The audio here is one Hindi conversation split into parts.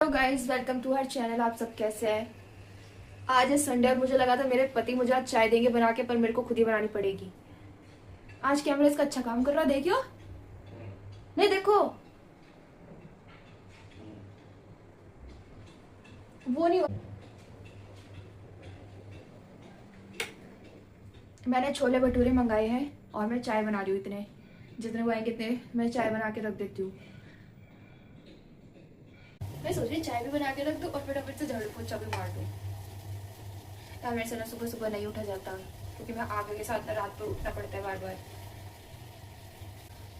Hello guys, welcome to her channel. आप सब कैसे हैं? आज है संडे और मुझे लगा था मेरे पति मुझे आज चाय देंगे बना के, पर मेरे को खुद ही बनानी पड़ेगी। आज कैमरा इसका अच्छा काम कर रहा है, देखियो। नहीं देखो, वो नहीं। मैंने छोले भटूरे मंगाए हैं और मैं चाय बना रही हूँ। इतने जितने वो आएंगे इतने मैं चाय बना के रख देती हूँ। मैं सोच रही चाय भी बना के रख दूँ और फटाफट से झाड़ू पोछा भी मार दूँ। यार मेरे से ना सुबह सुबह नहीं उठा जाता, क्योंकि मैं आगे के साथ ना रात पर उठना पड़ता है बार बार।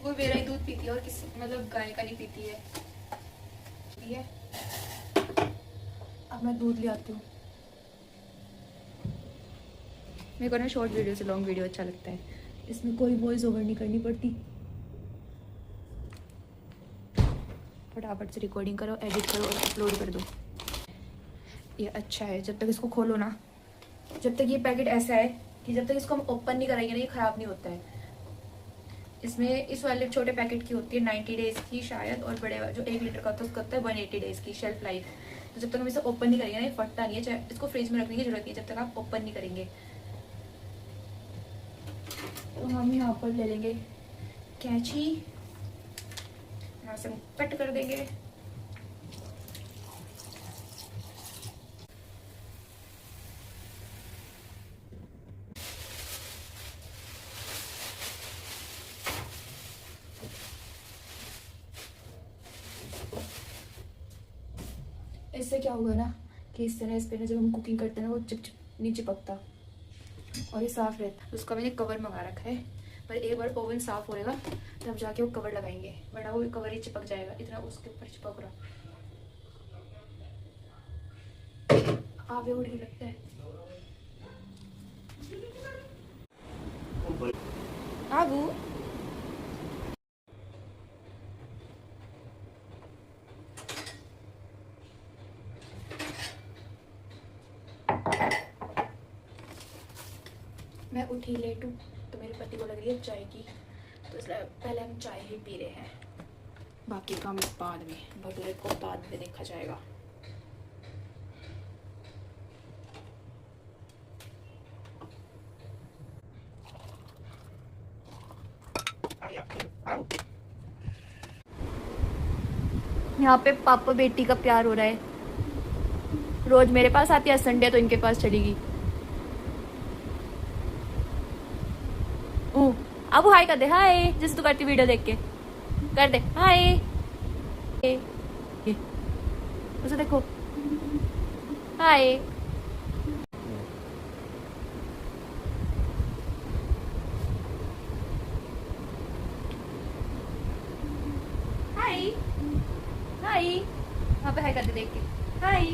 वो मेरा ही दूध पीती है और किसी मतलब गाय का नहीं पीती है। अब मैं दूध ले आती हूँ। मेरे को ना शॉर्ट वीडियो से लॉन्ग वीडियो अच्छा लगता है, इसमें कोई वॉइस ओवर नहीं करनी पड़ती। फटाफट से रिकॉर्डिंग करो, एडिट करो और अपलोड कर दो। ये अच्छा है। जब तक इसको खोलो ना, जब तक ये पैकेट ऐसा है कि जब तक इसको हम ओपन नहीं करेंगे ना, ये ख़राब नहीं होता है। इसमें इस वाले छोटे पैकेट की होती है 90 डेज़ की शायद, और बड़े जो 1 लीटर का होता है उसका होता है 180 डेज़ की शेल्फ लाइफ। तो जब तक हम इसे ओपन नहीं करेंगे ना, ये फटता नहीं है। चाहे इसको फ्रिज में रखने की जरूरत नहीं है जब तक आप ओपन नहीं करेंगे। तो हम यहाँ पर ले लेंगे कैंची, यहाँ से हम कट कर देंगे। इससे क्या होगा ना कि इस तरह इस पे ना जब हम कुकिंग करते हैं ना, वो चिप चिप नहीं चिपकता और ये साफ रहता। उसका मैंने कवर मंगा रखा है, पर एक बार ओवन साफ होएगा तब जाके वो कवर लगाएंगे, वरना वो कवर ही चिपक जाएगा। इतना उसके ऊपर चिपक रहा आगे उड़ ही लगता है। आगू मैं उठी लेट हूँ तो मेरे पति को लग रही है चाय की, तो इसलिए पहले हम चाय ही पी रहे हैं। बाकी काम बाद में, भटूरे को बाद में देखा जाएगा। यहाँ पे पापा बेटी का प्यार हो रहा है। रोज मेरे पास आती है, संडे तो इनके पास चलेगी। अब हाय कर दे, हाय, जैसे तू करती वीडियो देख के कर दे हाय। ये उसे देखो, हाय। हाय हाय, वहाँ पे हाय कर दे देख के, हाय।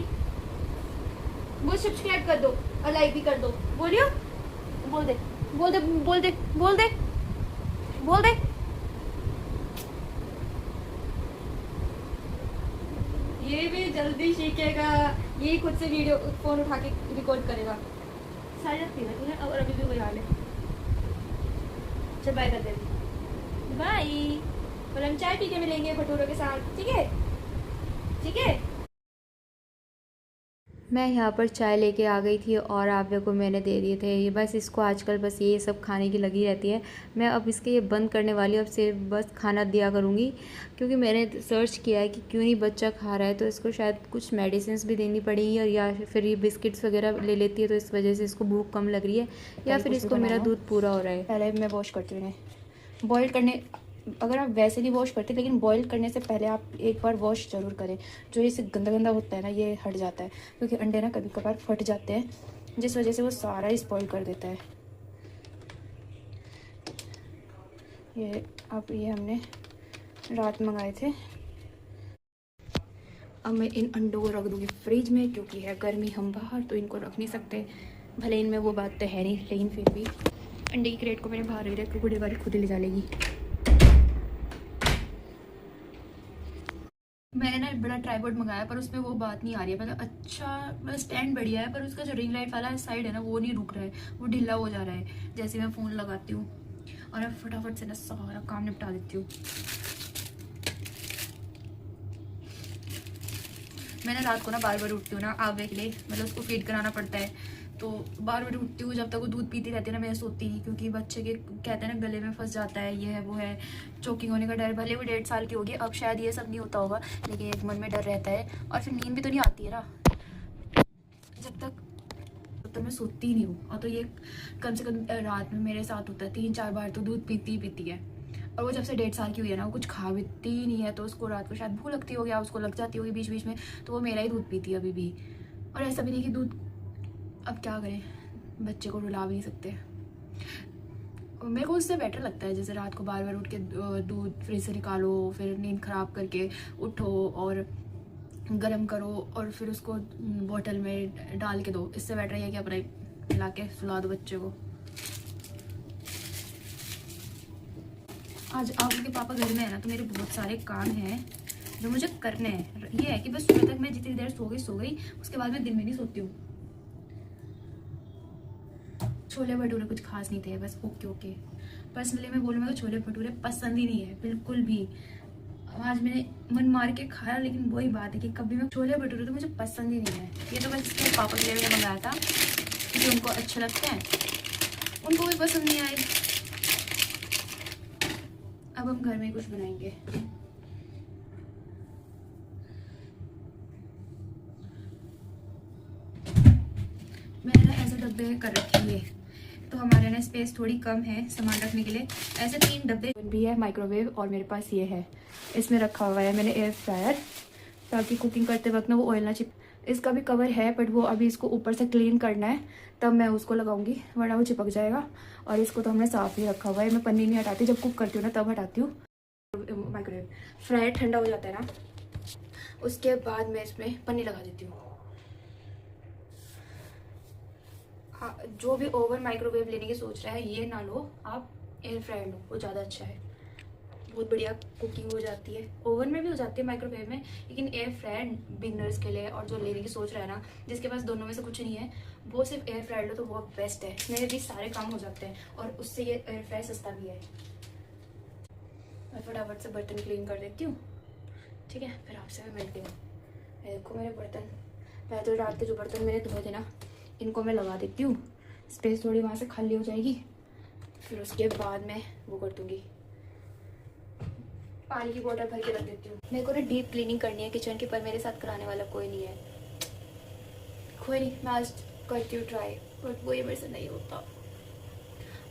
वो सब्सक्राइब कर दो और लाइक भी कर दो। बोलियो, बोल दे बोल दे बोल दे बोल दे बोल दे। ये भी जल्दी सीखेगा, ये खुद से वीडियो फोन उठा के रिकॉर्ड करेगा। सारी पी है तूने और अभी भी वही हाल है। चल बाय कर दे, बाय। और हम चाय पी के मिलेंगे भटूरों के साथ, ठीक है? ठीक है। मैं यहाँ पर चाय लेके आ गई थी और आव्या को मैंने दे दिए थे। ये बस इसको आजकल बस ये सब खाने की लगी रहती है। मैं अब इसके ये बंद करने वाली हूँ, अब से बस खाना दिया करूँगी, क्योंकि मैंने सर्च किया है कि क्यों नहीं बच्चा खा रहा है। तो इसको शायद कुछ मेडिसिन भी देनी पड़ेगी, और या फिर ये बिस्किट्स वगैरह ले लेती है तो इस वजह से इसको भूख कम लग रही है, या फिर इसको मेरा दूध पूरा हो रहा है। पहले मैं वॉश करती हूँ बॉयल करने। अगर आप वैसे नहीं वॉश करते, लेकिन बॉईल करने से पहले आप एक बार वॉश ज़रूर करें। जो ये गंदा गंदा होता है ना, ये हट जाता है, क्योंकि अंडे ना कभी कभार फट जाते हैं, जिस वजह से वो सारा ही स्पॉइल कर देता है। ये हमने रात मंगाए थे। अब मैं इन अंडों को रख दूँगी फ्रिज में, क्योंकि है गर्मी, हम बाहर तो इनको रख नहीं सकते। भले इनमें वो बात तो है नहीं, लेकिन फिर भी अंडे की क्रेट को मैंने बाहर रख दिया, क्योंकि डिलीवरी खुद ही ले जा लेगी। मैंने ना बड़ा ट्राईपॉड मंगाया, पर उसमें वो बात नहीं आ रही है। मतलब अच्छा, मतलब स्टैंड बढ़िया है, पर उसका जो रिंग लाइट वाला साइड है ना, वो नहीं रुक रहा है, वो ढीला हो जा रहा है जैसे मैं फ़ोन लगाती हूँ। और मैं फटाफट से ना सारा काम निपटा देती हूँ। मैंने रात को ना बार बार उठती हूँ ना आवे के लिए, मतलब उसको फीड कराना पड़ता है, तो बार बार उठती हूँ। जब तक वो दूध पीती रहती है ना मैं सोती नहीं, क्योंकि बच्चे के कहते हैं ना गले में फंस जाता है, ये है वो है, चोकिंग होने का डर। भले वो 1.5 साल की होगी अब, शायद ये सब नहीं होता होगा, लेकिन एक मन में डर रहता है। और फिर नींद भी तो नहीं आती है ना जब तक तो मैं सोती ही नहीं हूँ। और तो ये कम से कम रात में मेरे साथ होता है 3-4 बार तो दूध पीती ही पीती है। और वो जब से 1.5 साल की हुई है ना, वो कुछ खा पीती ही नहीं है, तो उसको रात को शायद भूख लगती होगी या उसको लग जाती होगी बीच बीच में, तो वो मेरा ही दूध पीती है अभी भी। और ऐसा भी नहीं कि दूध, अब क्या करें, बच्चे को रुला भी नहीं सकते। मेरे को उससे बेटर लगता है जैसे रात को बार बार उठ के दूध फ्रिज से निकालो, फिर नींद ख़राब करके उठो और गरम करो और फिर उसको बोतल में डाल के दो। इससे बेटर है कि अपने पिला के सुला दो बच्चे को। आज आपके पापा घर में है ना, तो मेरे बहुत सारे काम हैं जो मुझे करने हैं। ये है कि बस सुबह तक मैं जितनी देर सो गई, उसके बाद मैं दिन में नहीं सोती हूँ। छोले भटूरे कुछ खास नहीं थे, बस ओके। पर्सनली मैं बोलूँ, मेरे को छोले भटूरे पसंद ही नहीं है बिल्कुल भी। आज मैंने मन मार के खाया, लेकिन वही बात है कि कभी मैं छोले भटूरे तो मुझे पसंद ही नहीं है। ये तो बस इसके पापा के लिए मैंने मंगाया था क्योंकि उनको अच्छे लगते हैं, उनको भी पसंद नहीं आए। अब हम घर में कुछ बनाएंगे। मैंने ना ऐसे डब्बे कर रखे हैं, तो हमारे ना स्पेस थोड़ी कम है सामान रखने के लिए। ऐसे 3 डब्बे भी है, माइक्रोवेव, और मेरे पास ये है, इसमें रखा हुआ है मैंने एयर फ्रायर, ताकि कुकिंग करते वक्त ना वो ऑयल ना चिप। इसका भी कवर है, बट वो अभी इसको ऊपर से क्लीन करना है, तब मैं उसको लगाऊंगी, वरना वो चिपक जाएगा। और इसको तो हमने साफ ही रखा हुआ है, मैं पन्नी नहीं हटाती, जब कुक करती हूँ ना तब हटाती हूँ। माइक्रोवेव फ्रायर ठंडा हो जाता है ना, उसके बाद मैं इसमें पन्नी लगा देती हूँ। हाँ, जो भी ओवन माइक्रोवेव लेने की सोच रहा है, ये ना लो, आप एयर फ्रायर लो, वो ज़्यादा अच्छा है। बहुत बढ़िया कुकिंग हो जाती है, ओवन में भी हो जाती है, माइक्रोवेव में, लेकिन एयर फ्रायर बिगनर्स के लिए, और जो लेने की सोच रहा है ना, जिसके पास दोनों में से कुछ नहीं है, वो सिर्फ एयर फ्रायर लो तो वो बेस्ट है। मेरे भी सारे काम हो जाते हैं, और उससे ये एयर फ्रायर सस्ता भी है। मैं फटाफट से बर्तन क्लीन कर देती हूँ, ठीक है, फिर आपसे मैं मिलती हूँ। देखो मेरे बर्तन, पहले तो रात के जो बर्तन मैंने धोए थे ना, इनको मैं लगा देती हूँ, स्पेस थोड़ी वहाँ से खाली हो जाएगी। फिर उसके बाद मैं वो कर दूँगी, पानी की बोतल भर के रख देती हूँ। मेरे को ना डीप क्लीनिंग करनी है किचन की, पर मेरे साथ कराने वाला कोई नहीं है। कोई नहीं, मैं आज करती हूँ ट्राई, बट वो ये मेरे से नहीं होता,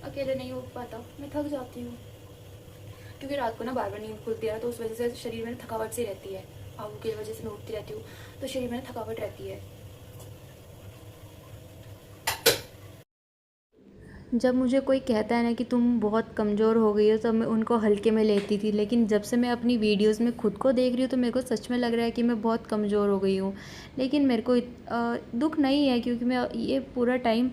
अकेले नहीं हो पाता, मैं थक जाती हूँ। क्योंकि रात को ना बार बार नींद खुलती है, तो उस वजह से शरीर में थकावट सी रहती है। आगू की वजह से मैं उठती रहती हूँ, तो शरीर में थकावट रहती है। जब मुझे कोई कहता है ना कि तुम बहुत कमज़ोर हो गई हो, तब मैं उनको हल्के में लेती थी, लेकिन जब से मैं अपनी वीडियोस में खुद को देख रही हूँ तो मेरे को सच में लग रहा है कि मैं बहुत कमज़ोर हो गई हूँ। लेकिन मेरे को दुख नहीं है, क्योंकि मैं ये पूरा टाइम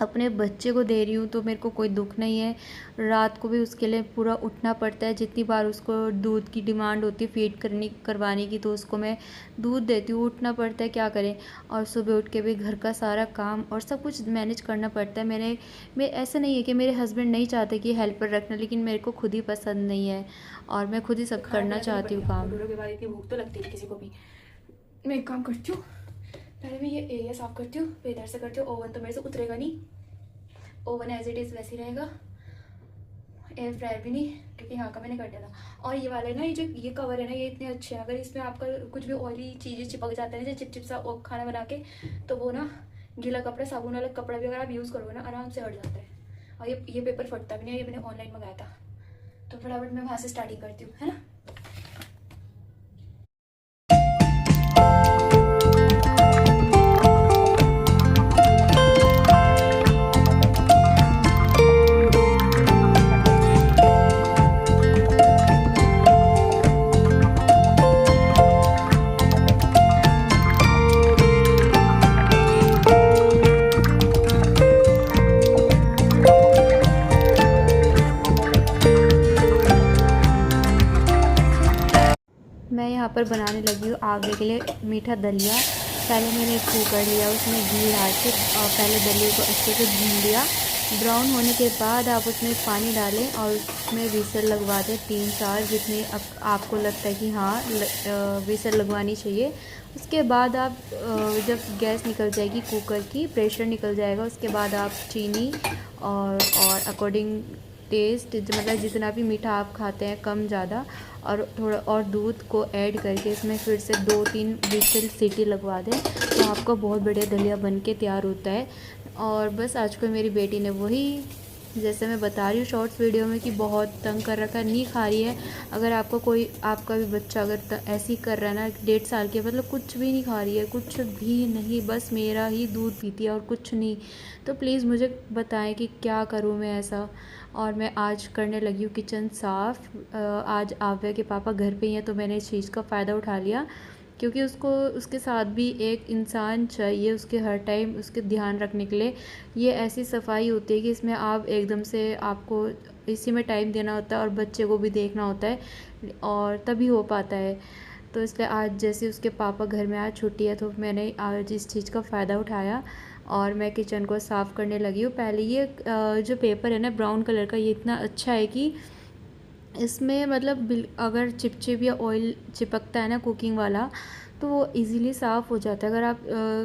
अपने बच्चे को दे रही हूँ, तो मेरे को कोई दुख नहीं है। रात को भी उसके लिए पूरा उठना पड़ता है, जितनी बार उसको दूध की डिमांड होती है फीड करवाने की, तो उसको मैं दूध देती हूँ, उठना पड़ता है, क्या करें। और सुबह उठ के भी घर का सारा काम और सब कुछ मैनेज करना पड़ता है। मैं ऐसा नहीं है कि मेरे हस्बैंड नहीं चाहते कि हेल्पर रखना, लेकिन मेरे को खुद ही पसंद नहीं है, और मैं खुद ही सब करना चाहती हूँ काम। के बाद इतनी भूख तो लगती है किसी को भी। मैं एक काम करती हूँ, पहले मैं ये एरिया साफ करती हूँ, फिर इधर से करती हूँ। ओवन तो मेरे से उतरेगा नहीं, ओवन एज इट इज़ वैसे ही रहेगा, एयर फ्रायर भी नहीं, क्योंकि यहाँ का मैंने कर दिया था। और ये वाला है ना, ये कवर है ना, ये इतने अच्छे हैं। अगर इसमें आपका कुछ भी ऑयली चीज़ें चिपक जाते हैं, जैसे चिप सा खाना बना के, तो वो ना गीला कपड़ा, साबुन वाला कपड़ा भी अगर आप यूज़ करोगे ना, आराम से हट जाता है। और ये पेपर फटता भी नहीं है, ये मैंने ऑनलाइन मंगाया था। तो फटाफट मैं वहाँ से स्टार्टिंग करती हूँ, है ना। मैं यहाँ पर बनाने लगी हूँ आगे के लिए मीठा दलिया। पहले मैंने एक कुकर लिया, उसमें घी डाल के और पहले दलिए को अच्छे से भून लिया। ब्राउन होने के बाद आप उसमें पानी डालें और उसमें व्हिसल लगवा दें 3-4, जितने आपको लगता है कि हाँ व्हिसल लगवानी चाहिए। उसके बाद आप जब गैस निकल जाएगी कुकर की, प्रेशर निकल जाएगा, उसके बाद आप चीनी और अकॉर्डिंग टेस्ट, मतलब जितना भी मीठा आप खाते हैं कम ज़्यादा, और थोड़ा और दूध को ऐड करके इसमें फिर से 2-3 व्हिसल सीटी लगवा दें, तो आपका बहुत बढ़िया दलिया बन के तैयार होता है। और बस आजकल मेरी बेटी ने वही, जैसे मैं बता रही हूँ शॉर्ट्स वीडियो में, कि बहुत तंग कर रखा है, नहीं खा रही है। अगर आपका भी बच्चा अगर ऐसे ही कर रहा है ना, 1.5 साल की, मतलब कुछ भी नहीं खा रही है, कुछ भी नहीं, बस मेरा ही दूध पीती है और कुछ नहीं, तो प्लीज़ मुझे बताएं कि क्या करूँ मैं ऐसा। और मैं आज करने लगी हूँ किचन साफ़। आज आव्या के पापा घर पे ही हैं, तो मैंने इस चीज़ का फ़ायदा उठा लिया, क्योंकि उसको उसके साथ भी एक इंसान चाहिए उसके हर टाइम उसके ध्यान रखने के लिए। ये ऐसी सफाई होती है कि इसमें आप एकदम से, आपको इसी में टाइम देना होता है और बच्चे को भी देखना होता है, और तभी हो पाता है। तो इसलिए आज जैसे उसके पापा घर में आज छुट्टी है, तो मैंने आज इस चीज़ का फ़ायदा उठाया और मैं किचन को साफ़ करने लगी हूँ। पहले ये जो पेपर है ना ब्राउन कलर का, ये इतना अच्छा है कि इसमें मतलब अगर चिपचिप या ऑयल चिपकता है ना कुकिंग वाला, तो वो इजीली साफ़ हो जाता है। अगर आप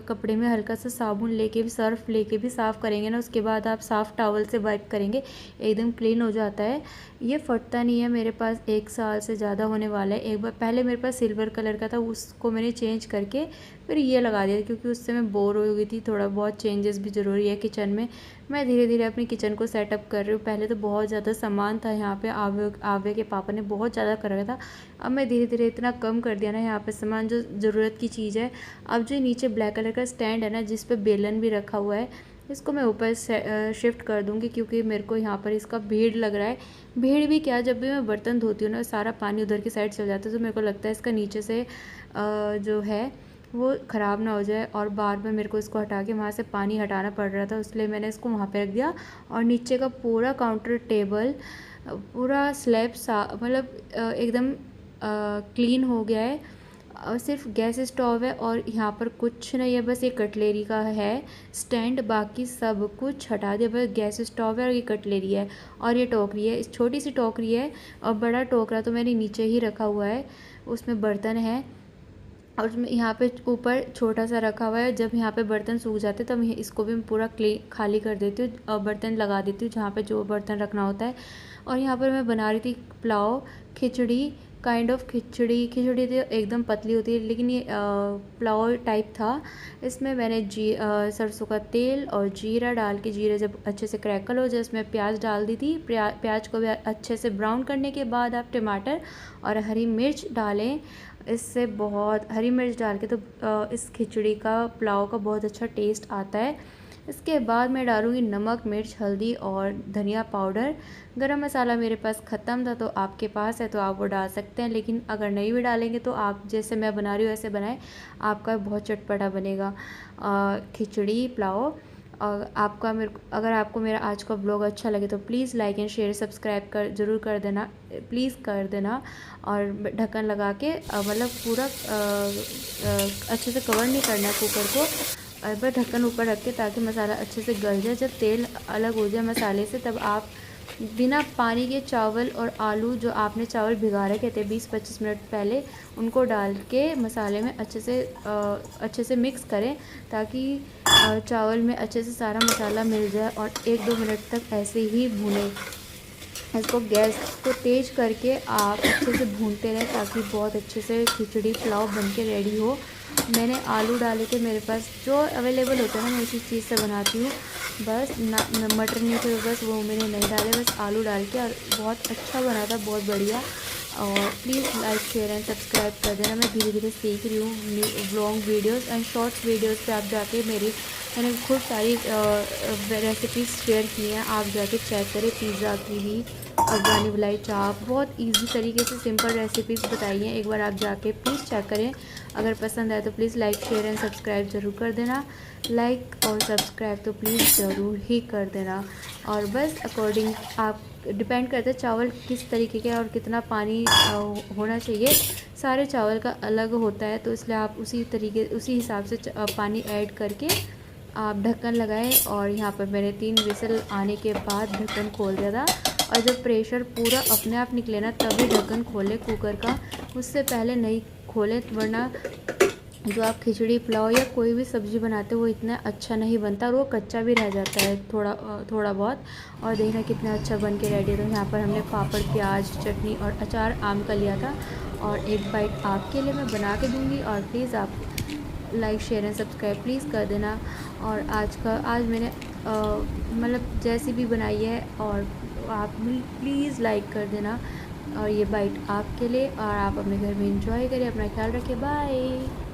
कपड़े में हल्का सा साबुन लेके भी, सर्फ लेके भी साफ़ करेंगे ना, उसके बाद आप साफ़ टॉवल से वाइप करेंगे, एकदम क्लीन हो जाता है। ये फटता नहीं है। मेरे पास 1 साल से ज़्यादा होने वाला है। एक बार पहले मेरे पास सिल्वर कलर का था, उसको मैंने चेंज करके फिर ये लगा दिया, क्योंकि उससे मैं बोर हो गई थी। थोड़ा बहुत चेंजेस भी ज़रूरी है किचन में। मैं धीरे धीरे अपनी किचन को सेटअप कर रही हूँ। पहले तो बहुत ज़्यादा सामान था यहाँ पे, आवे के पापा ने बहुत ज़्यादा कर रखा था। अब मैं धीरे धीरे इतना कम कर दिया ना यहाँ पे सामान, जो ज़रूरत की चीज़ है। अब जो नीचे ब्लैक कलर का स्टैंड है ना, जिस पे बेलन भी रखा हुआ है, इसको मैं ऊपर शिफ्ट कर दूँगी, क्योंकि मेरे को यहाँ पर इसका भीड़ लग रहा है। भीड़ भी क्या, जब भी मैं बर्तन धोती हूँ ना, सारा पानी उधर की साइड चल जाता है, तो मेरे को लगता है इसका नीचे से जो है वो ख़राब ना हो जाए, और बार बार मेरे को इसको हटा के वहाँ से पानी हटाना पड़ रहा था, इसलिए मैंने इसको वहाँ पे रख दिया। और नीचे का पूरा काउंटर टेबल, पूरा स्लैब मतलब एकदम क्लीन हो गया है। और सिर्फ गैस स्टोव है और यहाँ पर कुछ नहीं है, बस ये कटलेरी का है स्टैंड, बाकी सब कुछ हटा दिया। बस गैस स्टोव है और ये कटलेरी है और ये टोकरी है, इस छोटी सी टोकरी है। और बड़ा टोकरा तो मैंने नीचे ही रखा हुआ है, उसमें बर्तन है। और उसमें यहाँ पे ऊपर छोटा सा रखा हुआ है। जब यहाँ पे बर्तन सूख जाते तब इसको भी मैं पूरा खाली कर देती हूँ और बर्तन लगा देती हूँ जहाँ पे जो बर्तन रखना होता है। और यहाँ पर मैं बना रही थी पुलाव, खिचड़ी, काइंड ऑफ खिचड़ी तो एकदम पतली होती है, लेकिन ये पुलाव टाइप था। इसमें मैंने सरसों का तेल और जीरा डाल के, जीरा जब अच्छे से क्रैकल हो जाए, इसमें प्याज डाल दी थी। प्याज को भी अच्छे से ब्राउन करने के बाद आप टमाटर और हरी मिर्च डालें। इससे बहुत, हरी मिर्च डाल के तो इस खिचड़ी का, पुलाव का बहुत अच्छा टेस्ट आता है। इसके बाद मैं डालूँगी नमक, मिर्च, हल्दी और धनिया पाउडर। गरम मसाला मेरे पास ख़त्म था, तो आपके पास है तो आप वो डाल सकते हैं, लेकिन अगर नहीं भी डालेंगे तो आप जैसे मैं बना रही हूँ ऐसे बनाएं, आपका बहुत चटपटा बनेगा खिचड़ी पुलाव। अगर आपको मेरा आज का ब्लॉग अच्छा लगे तो please like and share, subscribe ज़रूर कर देना, प्लीज़ कर देना। और ढक्कन लगा के मतलब पूरा अच्छे से कवर नहीं करना कुकर को, बस ढक्कन ऊपर रख के, ताकि मसाला अच्छे से गल जाए। जब तेल अलग हो जाए मसाले से, तब आप बिना पानी के चावल और आलू, जो आपने चावल भिगा रखे थे 20-25 मिनट पहले, उनको डाल के मसाले में अच्छे से मिक्स करें, ताकि चावल में अच्छे से सारा मसाला मिल जाए। और 1-2 मिनट तक ऐसे ही भूनें। इसको गैस को तेज़ करके आप अच्छे से भूनते रहें, ताकि बहुत अच्छे से खिचड़ी पुलाव बन के रेडी हो। मैंने आलू डाले थे, मेरे पास जो अवेलेबल होता है ना, मैं उसी चीज़ से बनाती हूँ। बस मटर नहीं थे, बस वो मैंने नहीं डाले, बस आलू डाल के, और बहुत अच्छा बना था, बहुत बढ़िया। और please like share and subscribe कर देना। मैं धीरे धीरे सीख रही हूँ vlog videos and shorts videos पे। आप जाके मैंने खूब सारी रेसिपीज़ शेयर की हैं, आप जाके चेक करें। पिज़्ज़ा की भी, अफगानी मलाई चाप, बहुत इजी तरीके से सिंपल रेसिपीज़ बताई हैं। एक बार आप जाके प्लीज़ चेक करें। अगर पसंद आए तो please like share and subscribe ज़रूर कर देना। लाइक और सब्सक्राइब तो प्लीज़ ज़रूर ही कर देना। और बस अकॉर्डिंग आप, डिपेंड करता है चावल किस तरीके के और कितना पानी होना चाहिए। सारे चावल का अलग होता है, तो इसलिए आप उसी हिसाब से पानी ऐड करके आप ढक्कन लगाएं और यहाँ पर मैंने 3 विसल आने के बाद ढक्कन खोल दिया था। और जब प्रेशर पूरा अपने आप निकले ना तभी ढक्कन खोलें कुकर का, उससे पहले नहीं खोलें, वरना जो आप खिचड़ी पुलाव या कोई भी सब्ज़ी बनाते हो वो इतना अच्छा नहीं बनता और वो कच्चा भी रह जाता है थोड़ा बहुत। और देखना कितना अच्छा बन के रेडी है। तो यहाँ पर हमने पापड़, प्याज, चटनी और अचार आम का लिया था। और एक बाइट आपके लिए मैं बना के दूँगी और प्लीज़ आप like, share and subscribe please कर देना। और आज मैंने मतलब जैसी भी बनाई है, और आप प्लीज़ लाइक कर देना। और ये बाइट आपके लिए, और आप अपने घर में एंजॉय करें। अपना ख्याल रखिए, बाय।